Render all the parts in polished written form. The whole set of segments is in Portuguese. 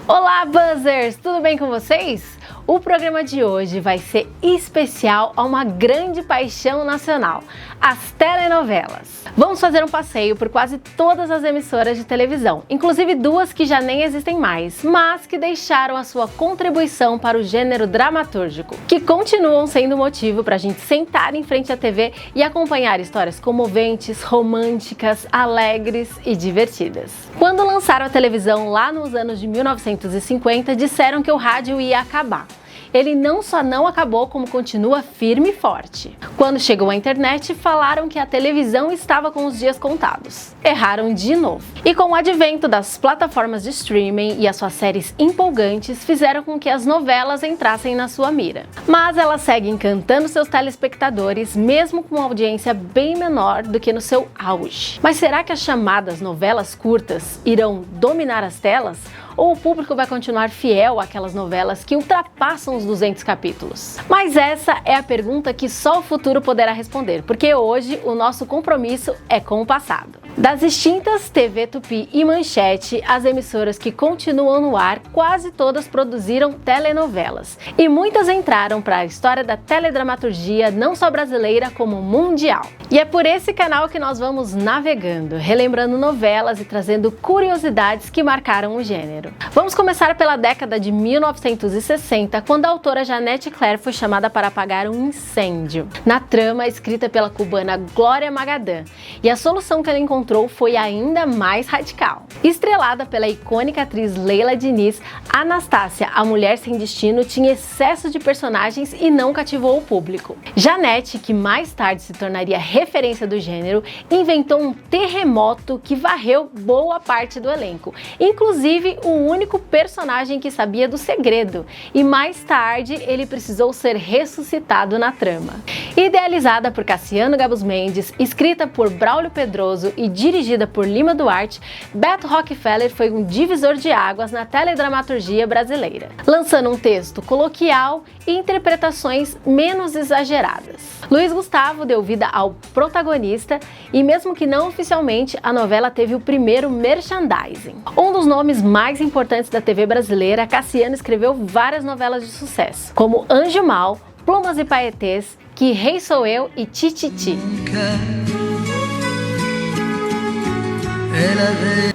Olá, Buzzers! Tudo bem com vocês? O programa de hoje vai ser especial a uma grande paixão nacional, as telenovelas. Vamos fazer um passeio por quase todas as emissoras de televisão, inclusive duas que já nem existem mais, mas que deixaram a sua contribuição para o gênero dramatúrgico, que continuam sendo motivo para a gente sentar em frente à TV e acompanhar histórias comoventes, românticas, alegres e divertidas. Quando lançaram a televisão lá nos anos de 1950, disseram que o rádio ia acabar. Ele não só não acabou, como continua firme e forte. Quando chegou a internet, falaram que a televisão estava com os dias contados. Erraram de novo. E com o advento das plataformas de streaming e as suas séries empolgantes, fizeram com que as novelas entrassem na sua mira. Mas elas seguem encantando seus telespectadores, mesmo com uma audiência bem menor do que no seu auge. Mas será que as chamadas novelas curtas irão dominar as telas? Ou o público vai continuar fiel àquelas novelas que ultrapassam os 200 capítulos? Mas essa é a pergunta que só o futuro poderá responder, porque hoje o nosso compromisso é com o passado. Das extintas TV Tupi e Manchete, as emissoras que continuam no ar, quase todas produziram telenovelas. E muitas entraram para a história da teledramaturgia, não só brasileira, como mundial. E é por esse canal que nós vamos navegando, relembrando novelas e trazendo curiosidades que marcaram o gênero. Vamos começar pela década de 1960, quando a autora Janete Claire foi chamada para apagar um incêndio na trama escrita pela cubana Glória Magadán. E a solução que ela encontrou foi ainda mais radical. Estrelada pela icônica atriz Leila Diniz, Anastácia, a mulher sem destino, tinha excesso de personagens e não cativou o público. Janete, que mais tarde se tornaria referência do gênero, inventou um terremoto que varreu boa parte do elenco, inclusive o único personagem que sabia do segredo, e mais tarde ele precisou ser ressuscitado na trama. Idealizada por Cassiano Gabus Mendes, escrita por Braulio Pedroso e dirigida por Lima Duarte, Beto Rockefeller foi um divisor de águas na teledramaturgia brasileira, lançando um texto coloquial e interpretações menos exageradas. Luiz Gustavo deu vida ao protagonista e, mesmo que não oficialmente, a novela teve o primeiro merchandising. Um dos nomes mais importantes da TV brasileira, Cassiano escreveu várias novelas de sucesso, como Anjo Mal, Plumas e Paetês, Que Rei Sou Eu e Tititi.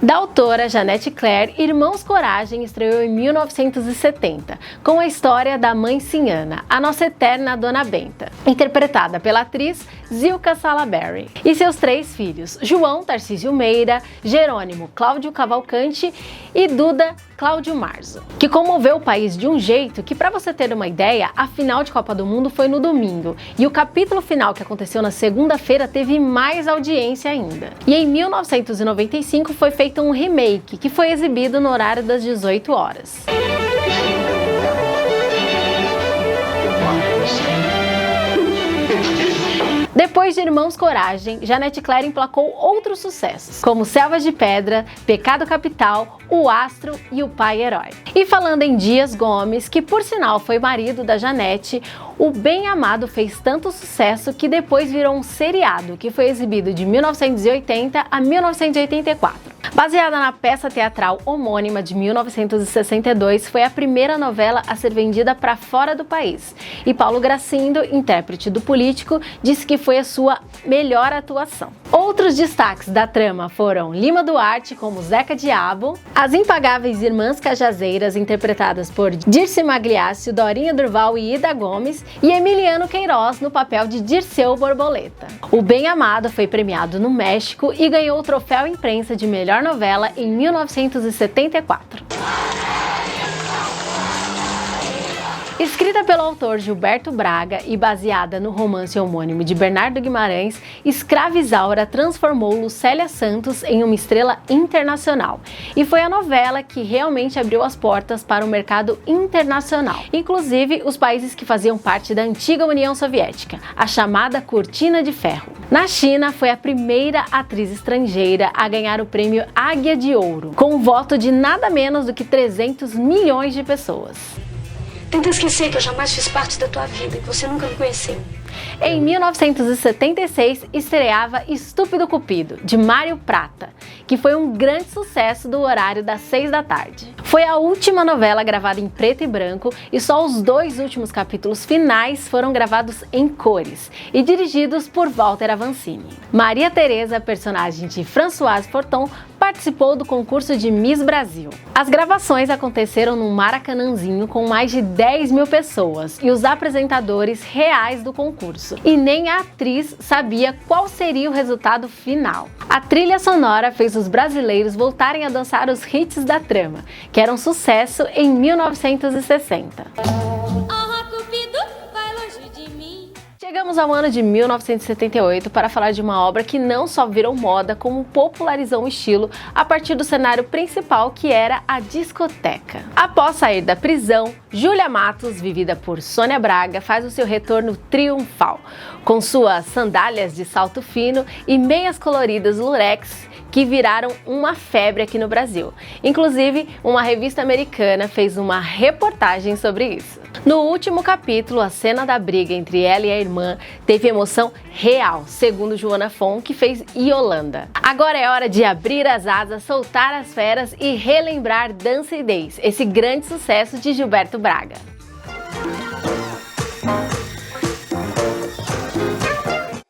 Da autora Janete Claire, Irmãos Coragem estreou em 1970, com a história da mãe Sinhana, a nossa eterna Dona Benta, interpretada pela atriz Zilka Salaberry, e seus 3 filhos, João Tarcísio Meira, Jerônimo Cláudio Cavalcante e Duda Cláudio Marzo, que comoveu o país de um jeito que, para você ter uma ideia, a final de Copa do Mundo foi no domingo, e o capítulo final, que aconteceu na segunda-feira, teve mais audiência ainda. E em 1995 foi feito um remake, que foi exibido no horário das 18 horas. Depois de Irmãos Coragem, Janete Claire emplacou outros sucessos, como Selvas de Pedra, Pecado Capital, O Astro e O Pai Herói. E falando em Dias Gomes, que por sinal foi marido da Janete, o Bem Amado fez tanto sucesso que depois virou um seriado, que foi exibido de 1980 a 1984. Baseada na peça teatral homônima de 1962, foi a primeira novela a ser vendida para fora do país. E Paulo Gracindo, intérprete do político, disse que foi a sua melhor atuação. Outros destaques da trama foram Lima Duarte como Zeca Diabo, as impagáveis Irmãs Cajazeiras, interpretadas por Dirce Magliasso, Dorinha Durval e Ida Gomes, e Emiliano Queiroz no papel de Dirceu Borboleta. O Bem Amado foi premiado no México e ganhou o troféu imprensa de melhor novela em 1974. Escrita pelo autor Gilberto Braga e baseada no romance homônimo de Bernardo Guimarães, Escrava Isaura transformou Lucélia Santos em uma estrela internacional. E foi a novela que realmente abriu as portas para o mercado internacional, inclusive os países que faziam parte da antiga União Soviética, a chamada Cortina de Ferro. Na China, foi a primeira atriz estrangeira a ganhar o prêmio Águia de Ouro, com um voto de nada menos do que 300 milhões de pessoas. Tenta esquecer que eu jamais fiz parte da tua vida e que você nunca me conheceu. Em 1976, estreava Estúpido Cupido, de Mário Prata, que foi um grande sucesso do horário das 6 da tarde. Foi a última novela gravada em preto e branco e só os 2 últimos capítulos finais foram gravados em cores e dirigidos por Walter Avancini. Maria Tereza, personagem de Françoise Forton, participou do concurso de Miss Brasil. As gravações aconteceram num Maracanãzinho com mais de 10 mil pessoas e os apresentadores reais do concurso. E nem a atriz sabia qual seria o resultado final. A trilha sonora fez os brasileiros voltarem a dançar os hits da trama, que era um sucesso em 1960. Chegamos ao ano de 1978 para falar de uma obra que não só virou moda, como popularizou o estilo a partir do cenário principal, que era a discoteca. Após sair da prisão, Júlia Matos, vivida por Sônia Braga, faz o seu retorno triunfal, com suas sandálias de salto fino e meias coloridas lurex, que viraram uma febre aqui no Brasil. Inclusive, uma revista americana fez uma reportagem sobre isso. No último capítulo, a cena da briga entre ela e a irmã teve emoção real, segundo Joana Fon, que fez Yolanda. Agora é hora de abrir as asas, soltar as feras e relembrar Dança e Days, esse grande sucesso de Gilberto Braga.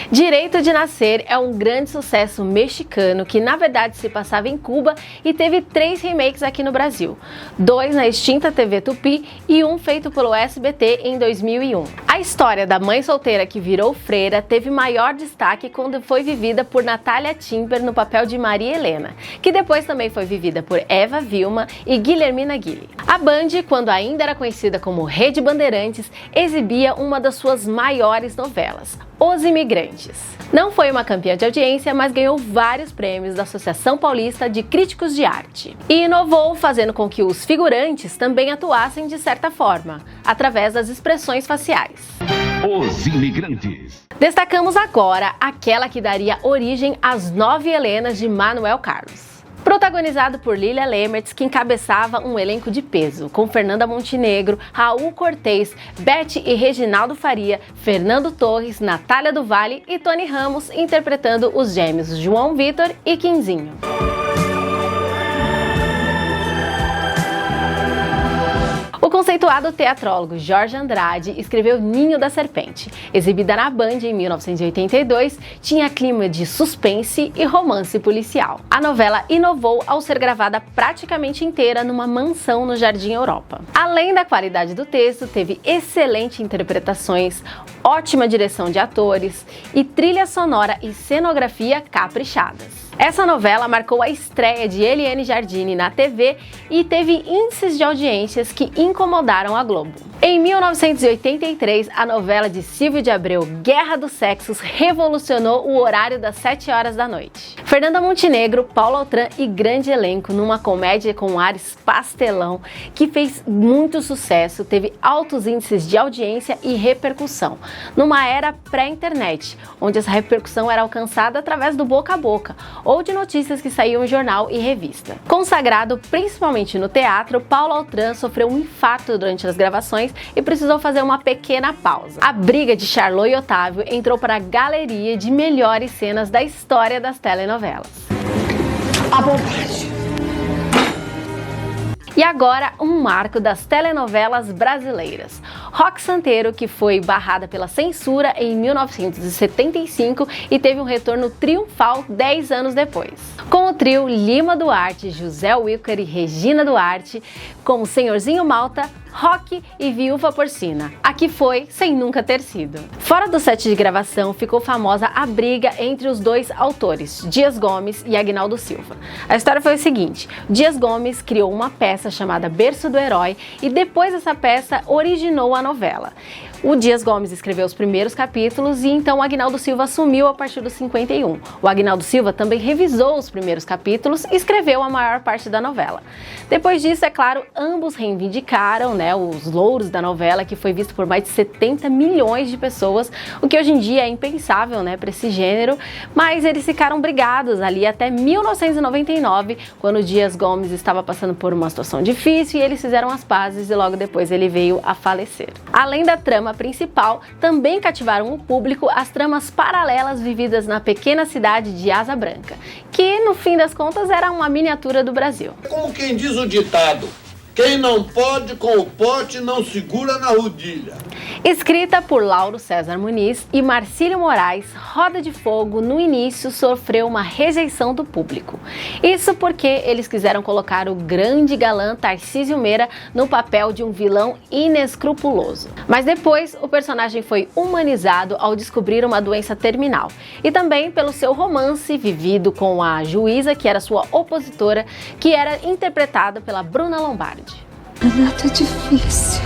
Direito de Nascer é um grande sucesso mexicano que na verdade se passava em Cuba e teve 3 remakes aqui no Brasil, 2 na extinta TV Tupi e um feito pelo SBT em 2001. A história da mãe solteira que virou freira teve maior destaque quando foi vivida por Natália Timber no papel de Maria Helena, que depois também foi vivida por Eva Vilma e Guilhermina Guille. A Band, quando ainda era conhecida como Rede Bandeirantes, exibia uma das suas maiores novelas, Os Imigrantes. Não foi uma campeã de audiência, mas ganhou vários prêmios da Associação Paulista de Críticos de Arte. E inovou, fazendo com que os figurantes também atuassem de certa forma, através das expressões faciais. Os Imigrantes. Destacamos agora aquela que daria origem às 9 Helenas de Manuel Carlos. Protagonizado por Lilia Lemertz, que encabeçava um elenco de peso, com Fernanda Montenegro, Raul Cortez, Beth e Reginaldo Faria, Fernando Torres, Natália do Valle e Tony Ramos interpretando os gêmeos João Vitor e Quinzinho. O conceituado teatrólogo Jorge Andrade escreveu Ninho da Serpente. Exibida na Band em 1982, tinha clima de suspense e romance policial. A novela inovou ao ser gravada praticamente inteira numa mansão no Jardim Europa. Além da qualidade do texto, teve excelentes interpretações, ótima direção de atores e trilha sonora e cenografia caprichadas. Essa novela marcou a estreia de Eliane Jardine na TV e teve índices de audiências que incomodaram a Globo. Em 1983, a novela de Silvio de Abreu, Guerra dos Sexos, revolucionou o horário das 7 horas da noite. Fernanda Montenegro, Paulo Autran e grande elenco numa comédia com ares pastelão que fez muito sucesso, teve altos índices de audiência e repercussão, numa era pré-internet, onde essa repercussão era alcançada através do boca a boca ou de notícias que saíam em jornal e revista. Consagrado principalmente no teatro, Paulo Autran sofreu um infarto durante as gravações e precisou fazer uma pequena pausa. A briga de Charlot e Otávio entrou para a galeria de melhores cenas da história das telenovelas. À vontade. E agora, um marco das telenovelas brasileiras. Roque Santeiro, que foi barrada pela censura em 1975 e teve um retorno triunfal 10 anos depois. Com o trio Lima Duarte, José Wilker e Regina Duarte, como Senhorzinho Malta, Roque e Viúva Porcina. Aqui foi sem nunca ter sido. Fora do set de gravação, ficou famosa a briga entre os dois autores, Dias Gomes e Aguinaldo Silva. A história foi o seguinte: Dias Gomes criou uma peça chamada Berço do Herói e depois essa peça originou a novela. O Dias Gomes escreveu os primeiros capítulos e então o Aguinaldo Silva assumiu a partir dos 51. O Aguinaldo Silva também revisou os primeiros capítulos e escreveu a maior parte da novela. Depois disso, é claro, ambos reivindicaram, os louros da novela, que foi visto por mais de 70 milhões de pessoas, o que hoje em dia é impensável, para esse gênero, mas eles ficaram brigados ali até 1999, quando o Dias Gomes estava passando por uma situação difícil e eles fizeram as pazes e logo depois ele veio a falecer. Além da trama principal, também cativaram o público as tramas paralelas vividas na pequena cidade de Asa Branca, que no fim das contas era uma miniatura do Brasil. Como quem diz o ditado, Quem não pode com o pote não segura na rodilha. Escrita por Lauro César Muniz e Marcílio Moraes, Roda de Fogo no início sofreu uma rejeição do público. Isso porque eles quiseram colocar o grande galã Tarcísio Meira no papel de um vilão inescrupuloso. Mas depois o personagem foi humanizado ao descobrir uma doença terminal e também pelo seu romance vivido com a juíza, que era sua opositora, que era interpretada pela Bruna Lombardi. Renato, é difícil.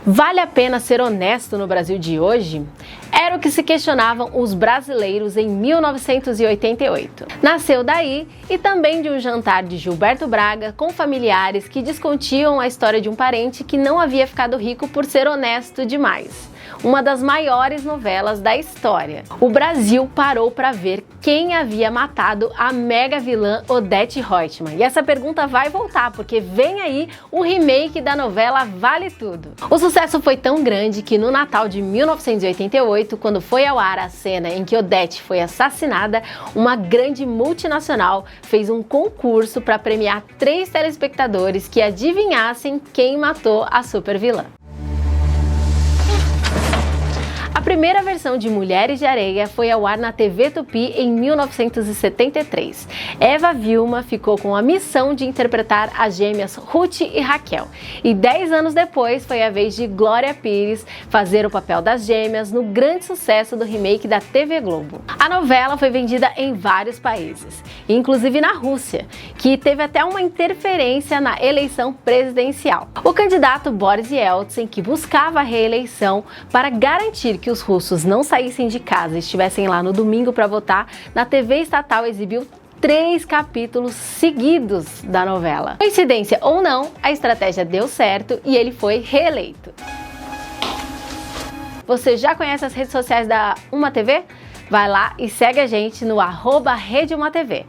Vale a pena ser honesto no Brasil de hoje? Era o que se questionavam os brasileiros em 1988. Nasceu daí e também de um jantar de Gilberto Braga com familiares que descontiam a história de um parente que não havia ficado rico por ser honesto demais. Uma das maiores novelas da história. O Brasil parou para ver quem havia matado a mega vilã Odete Roitman. E essa pergunta vai voltar, porque vem aí o remake da novela Vale Tudo. O sucesso foi tão grande que no Natal de 1988, quando foi ao ar a cena em que Odete foi assassinada, uma grande multinacional fez um concurso para premiar 3 telespectadores que adivinhassem quem matou a supervilã. A primeira versão de Mulheres de Areia foi ao ar na TV Tupi em 1973. Eva Vilma ficou com a missão de interpretar as gêmeas Ruth e Raquel. E 10 anos depois foi a vez de Glória Pires fazer o papel das gêmeas no grande sucesso do remake da TV Globo. A novela foi vendida em vários países, inclusive na Rússia, que teve até uma interferência na eleição presidencial. O candidato Boris Yeltsin, que buscava a reeleição para garantir que os russos não saíssem de casa e estivessem lá no domingo para votar, na TV estatal exibiu 3 capítulos seguidos da novela. Coincidência ou não, a estratégia deu certo e ele foi reeleito. Você já conhece as redes sociais da Uma TV? Vai lá e segue a gente no @RedeUmaTV.